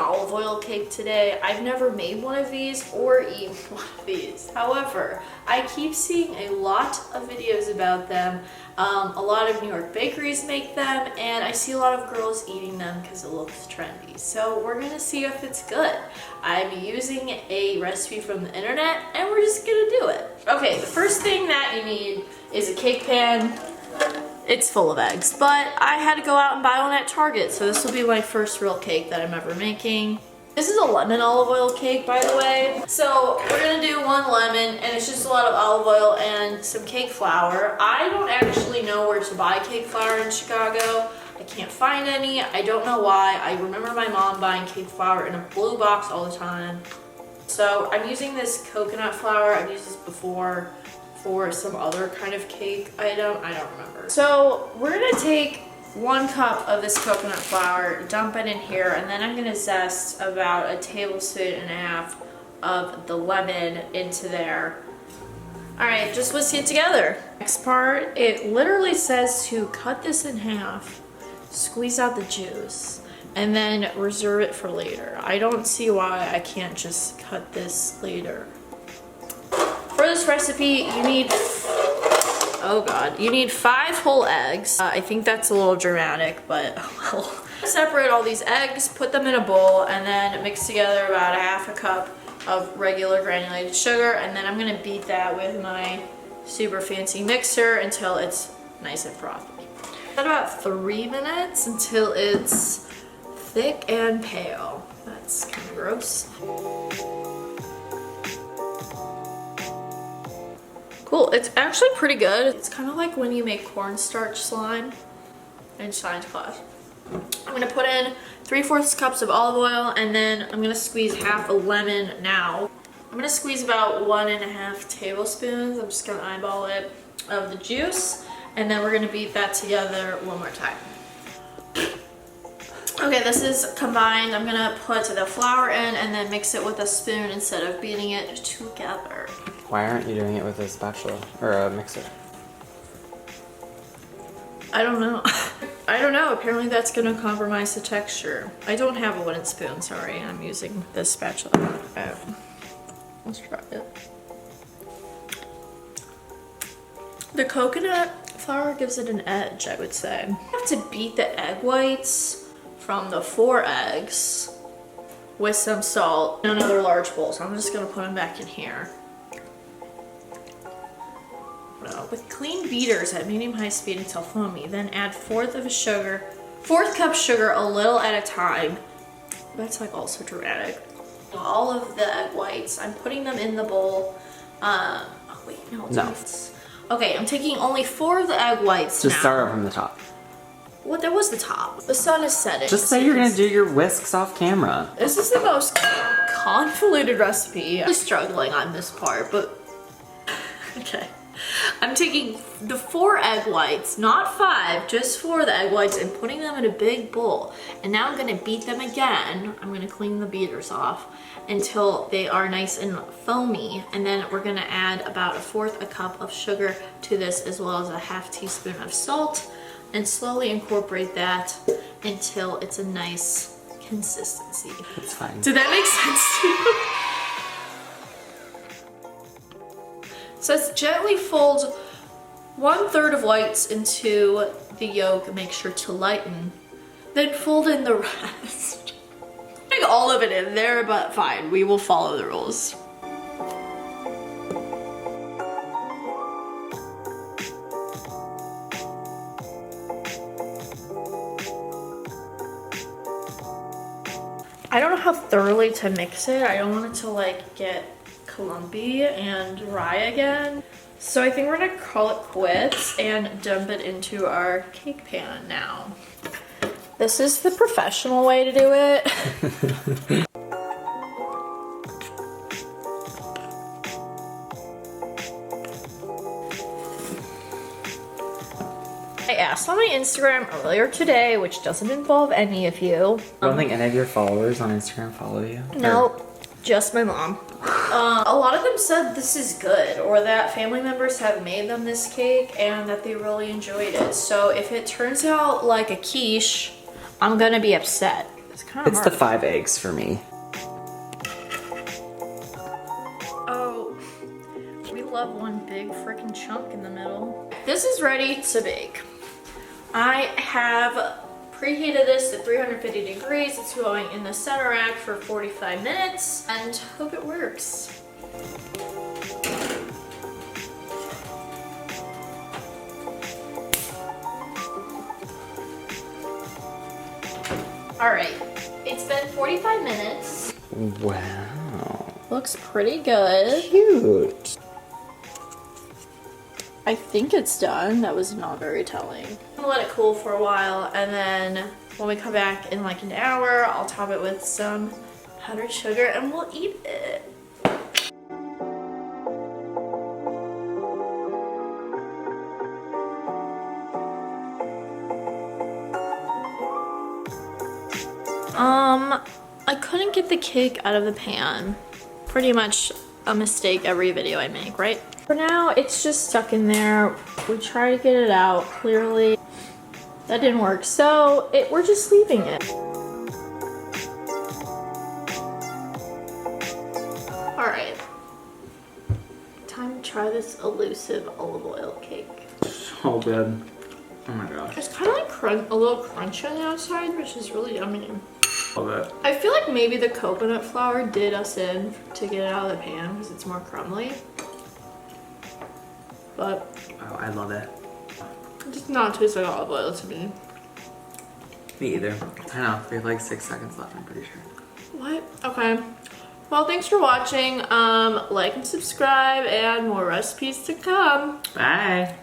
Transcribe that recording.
olive oil cake today. I've never made one of these or eaten one of these. However, I keep seeing a lot of videos about them. A lot of New York bakeries make them, and I see a lot of girls eating them because it looks trendy. So we're gonna see if it's good. I'm using a recipe from the internet, and we're just gonna do it. Okay, the first thing that you need is a cake pan. It's full of eggs, but I had to go out and buy one at Target, so this will be my first real cake that I'm ever making. This is a lemon olive oil cake, by the way. So we're gonna do 1 lemon, and it's just a lot of olive oil and some cake flour. I don't actually know where to buy cake flour in Chicago. I can't find any. I don't know why. I remember my mom buying cake flour in a blue box all the time. So I'm using this coconut flour. I've used this before for some other kind of cake item. I don't remember. So we're gonna take 1 cup of this coconut flour, dump it in here, and then I'm gonna zest about a tablespoon and a half of the lemon into there. All right, just whisk it together. Next part, it literally says to cut this in half, squeeze out the juice, and then reserve it for later. I don't see why I can't just cut this later. For this recipe, you need, oh God, you need 5 whole eggs. I think that's a little dramatic, but well. Separate all these eggs, put them in a bowl, and then mix together about a half a cup of regular granulated sugar, and then I'm gonna beat that with my super fancy mixer until it's nice and frothy. About 3 minutes until it's thick and pale. That's kind of gross. Cool, it's actually pretty good. It's kind of like when you make cornstarch slime in science class. I'm gonna put in 3/4 cups of olive oil, and then I'm gonna squeeze half a lemon now. I'm gonna squeeze about 1.5 tablespoons, I'm just gonna eyeball it, of the juice, and then we're gonna beat that together one more time. Okay, this is combined. I'm gonna put the flour in and then mix it with a spoon instead of beating it together. Why aren't you doing it with a spatula or a mixer? I don't know. I don't know. Apparently that's gonna compromise the texture. I don't have a wooden spoon, sorry. I'm using this spatula. Let's try it. The coconut flour gives it an edge, I would say. I have to beat the egg whites from the 4 eggs with some salt in another large bowl. So I'm just gonna put them back in here. With clean beaters at medium-high speed until foamy, then add 4th cup sugar a little at a time. That's like also dramatic. All of the egg whites, I'm putting them in the bowl. Oh wait, no. Okay, I'm taking only 4 of the egg whites now. Just start from the top. What? There was the top. The sun is setting. Just say you're gonna do your whisks off camera. This is the most convoluted recipe. I'm struggling on this part, but okay. I'm taking the 4 egg whites, not 5, just 4 of the egg whites, and putting them in a big bowl. And now I'm gonna beat them again. I'm gonna clean the beaters off until they are nice and foamy. And then we're gonna add about 1/4 a cup of sugar to this, as well as a ½ teaspoon of salt, and slowly incorporate that until it's a nice consistency. It's fine. Did that make sense to you? So let's gently fold 1/3 of whites into the yolk, make sure to lighten, then fold in the rest. Putting all of it in there, but fine, we will follow the rules. I don't know how thoroughly to mix it. I don't want it to like get clumpy and dry again. So I think we're gonna call it quits and dump it into our cake pan now. This is the professional way to do it. I asked on my Instagram earlier today, which doesn't involve any of you. I don't think any of your followers on Instagram follow you. No, just my mom. A lot of them said this is good, or that family members have made them this cake and that they really enjoyed it. So if it turns out like a quiche, I'm gonna be upset. It's kind of It's hard. the 5 eggs for me. Oh, we love one big freaking chunk in the middle. This is ready to bake. I have preheated this to 350 degrees. It's going in the center rack for 45 minutes and hope it works. All right, it's been 45 minutes. Wow. Looks pretty good. Cute. I think it's done. That was not very telling. I'm gonna let it cool for a while, and then when we come back in like an hour, I'll top it with some powdered sugar and we'll eat it. I couldn't get the cake out of the pan. Pretty much a mistake every video I make, right? For now, it's just stuck in there. We try to get it out, clearly. That didn't work, so we're just leaving it. All right, time to try this elusive olive oil cake. So good. Oh my gosh. It's kind of like a little crunchy on the outside, which is really yummy. Love it. I feel like maybe the coconut flour did us in to get it out of the pan because it's more crumbly. But Oh, I love it. it does not taste like olive oil to me. Me either. I know. We have like 6 seconds left, I'm pretty sure. What? Okay. Well, thanks for watching. Like and subscribe and more recipes to come. Bye.